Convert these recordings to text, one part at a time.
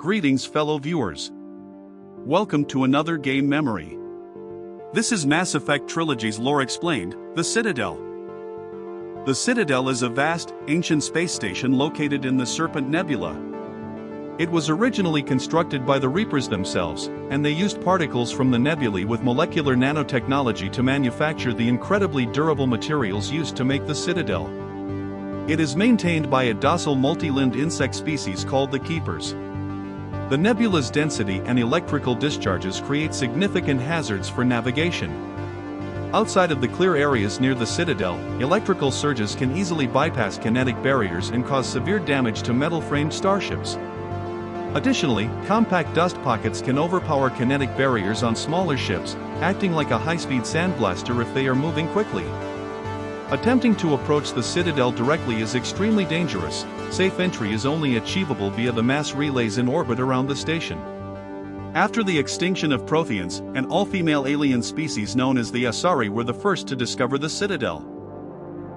Greetings fellow viewers. Welcome to another game memory. This is Mass Effect Trilogy's lore explained, the Citadel. The Citadel is a vast, ancient space station located in the Serpent Nebula. It was originally constructed by the Reapers themselves, and they used particles from the nebulae with molecular nanotechnology to manufacture the incredibly durable materials used to make the Citadel. It is maintained by a docile multi-limbed insect species called the Keepers. The nebula's density and electrical discharges create significant hazards for navigation. Outside of the clear areas near the Citadel, electrical surges can easily bypass kinetic barriers and cause severe damage to metal-framed starships. Additionally, compact dust pockets can overpower kinetic barriers on smaller ships, acting like a high-speed sandblaster if they are moving quickly. Attempting to approach the Citadel directly is extremely dangerous. Safe entry is only achievable via the mass relays in orbit around the station. After the extinction of Protheans, an all-female alien species known as the Asari were the first to discover the Citadel.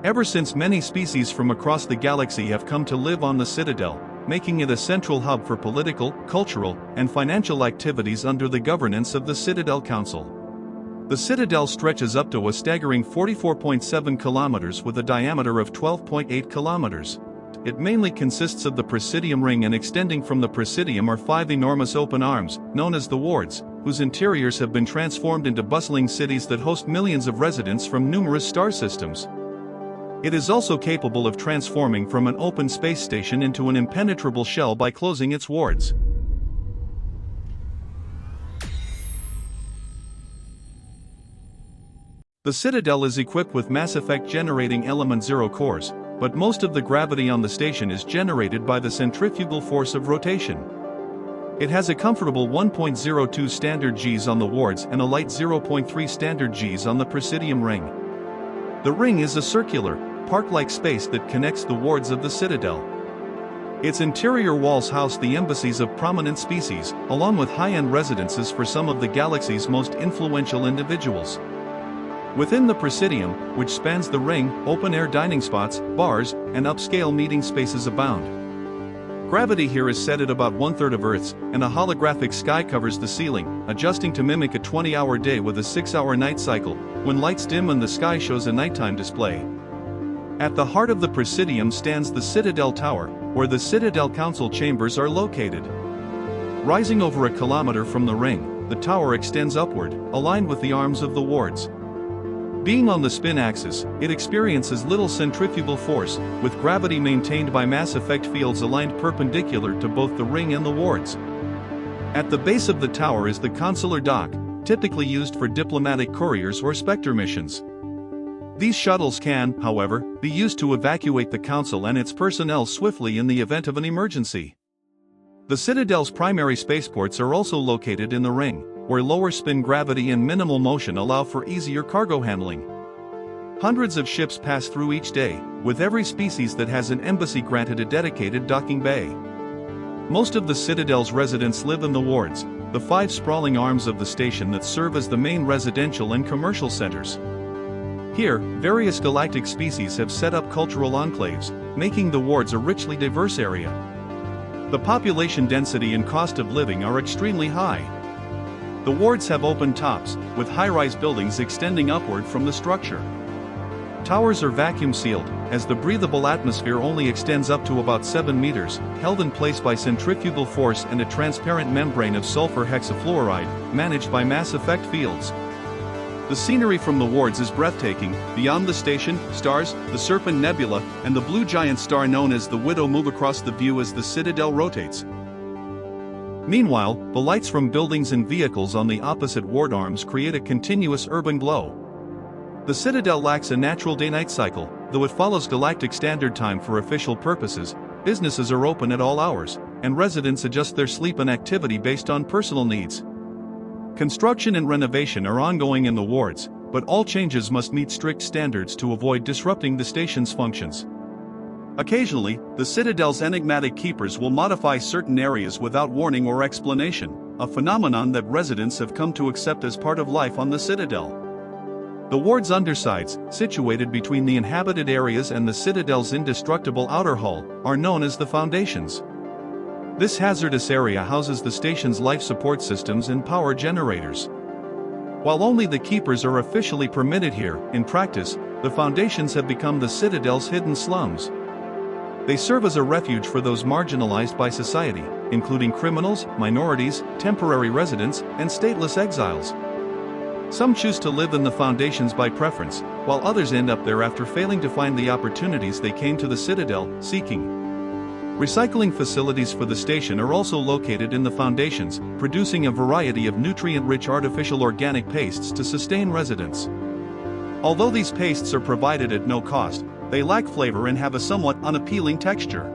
Ever since, many species from across the galaxy have come to live on the Citadel, making it a central hub for political, cultural, and financial activities under the governance of the Citadel Council. The Citadel stretches up to a staggering 44.7 kilometers with a diameter of 12.8 kilometers. It mainly consists of the Presidium ring, and extending from the Presidium are 5 enormous open arms, known as the wards, whose interiors have been transformed into bustling cities that host millions of residents from numerous star systems. It is also capable of transforming from an open space station into an impenetrable shell by closing its wards. The Citadel is equipped with Mass Effect generating element 0 cores, but most of the gravity on the station is generated by the centrifugal force of rotation. It has a comfortable 1.02 standard Gs on the wards and a light 0.3 standard Gs on the Presidium ring. The ring is a circular, park-like space that connects the wards of the Citadel. Its interior walls house the embassies of prominent species, along with high-end residences for some of the galaxy's most influential individuals. Within the Presidium, which spans the ring, open-air dining spots, bars, and upscale meeting spaces abound. Gravity here is set at about 1/3 of Earth's, and a holographic sky covers the ceiling, adjusting to mimic a 20-hour day with a 6-hour night cycle, when lights dim and the sky shows a nighttime display. At the heart of the Presidium stands the Citadel Tower, where the Citadel Council chambers are located. Rising over a kilometer from the ring, the tower extends upward, aligned with the arms of the wards. Being on the spin axis, it experiences little centrifugal force, with gravity maintained by Mass Effect fields aligned perpendicular to both the ring and the wards. At the base of the tower is the consular dock, typically used for diplomatic couriers or Spectre missions. These shuttles can, however, be used to evacuate the Council and its personnel swiftly in the event of an emergency. The Citadel's primary spaceports are also located in the ring, where lower spin gravity and minimal motion allow for easier cargo handling. Hundreds of ships pass through each day, with every species that has an embassy granted a dedicated docking bay. Most of the Citadel's residents live in the wards, the 5 sprawling arms of the station that serve as the main residential and commercial centers. Here, various galactic species have set up cultural enclaves, making the wards a richly diverse area. The population density and cost of living are extremely high. The wards have open tops, with high-rise buildings extending upward from the structure. Towers are vacuum-sealed, as the breathable atmosphere only extends up to about 7 meters, held in place by centrifugal force and a transparent membrane of sulfur hexafluoride, managed by Mass Effect fields. The scenery from the wards is breathtaking. Beyond the station, stars, the Serpent Nebula, and the blue giant star known as the Widow move across the view as the Citadel rotates. Meanwhile, the lights from buildings and vehicles on the opposite ward arms create a continuous urban glow. The Citadel lacks a natural day-night cycle, though it follows galactic standard time for official purposes. Businesses are open at all hours, and residents adjust their sleep and activity based on personal needs. Construction and renovation are ongoing in the wards, but all changes must meet strict standards to avoid disrupting the station's functions. Occasionally, the Citadel's enigmatic keepers will modify certain areas without warning or explanation, a phenomenon that residents have come to accept as part of life on the Citadel. The ward's undersides, situated between the inhabited areas and the Citadel's indestructible outer hull, are known as the foundations. This hazardous area houses the station's life support systems and power generators. While only the keepers are officially permitted here, in practice, the foundations have become the Citadel's hidden slums. They serve as a refuge for those marginalized by society, including criminals, minorities, temporary residents, and stateless exiles. Some choose to live in the foundations by preference, while others end up there after failing to find the opportunities they came to the Citadel seeking. Recycling facilities for the station are also located in the foundations, producing a variety of nutrient-rich artificial organic pastes to sustain residents. Although these pastes are provided at no cost, they lack flavor and have a somewhat unappealing texture.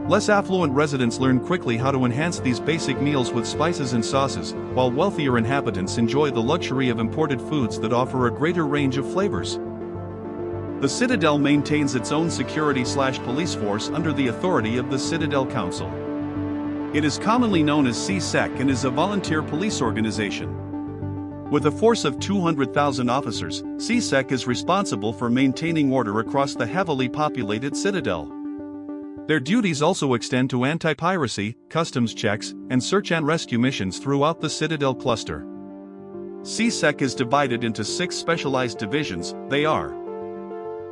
Less affluent residents learn quickly how to enhance these basic meals with spices and sauces, while wealthier inhabitants enjoy the luxury of imported foods that offer a greater range of flavors. The Citadel maintains its own security/police force under the authority of the Citadel Council. It is commonly known as CSEC and is a volunteer police organization. With a force of 200,000 officers, CSEC is responsible for maintaining order across the heavily populated Citadel. Their duties also extend to anti-piracy, customs checks, and search and rescue missions throughout the Citadel cluster. CSEC is divided into 6 specialized divisions. They are: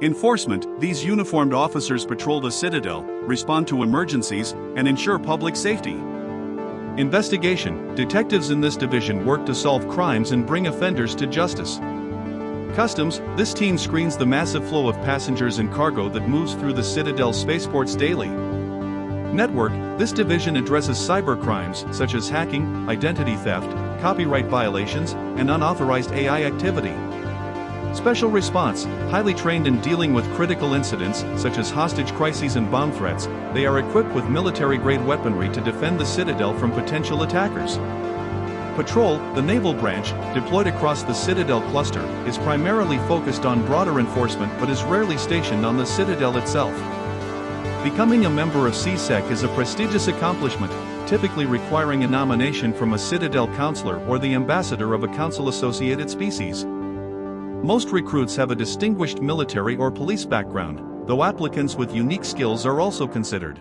Enforcement. These uniformed officers patrol the Citadel, respond to emergencies, and ensure public safety. Investigation. Detectives in this division work to solve crimes and bring offenders to justice. Customs. This team screens the massive flow of passengers and cargo that moves through the Citadel spaceports daily. Network. This division addresses cybercrimes such as hacking, identity theft, copyright violations, and unauthorized AI activity. Special Response. Highly trained in dealing with critical incidents, such as hostage crises and bomb threats, they are equipped with military-grade weaponry to defend the Citadel from potential attackers. Patrol. The naval branch, deployed across the Citadel cluster, is primarily focused on broader enforcement but is rarely stationed on the Citadel itself. Becoming a member of CSEC is a prestigious accomplishment, typically requiring a nomination from a Citadel counselor or the ambassador of a council-associated species. Most recruits have a distinguished military or police background, though applicants with unique skills are also considered.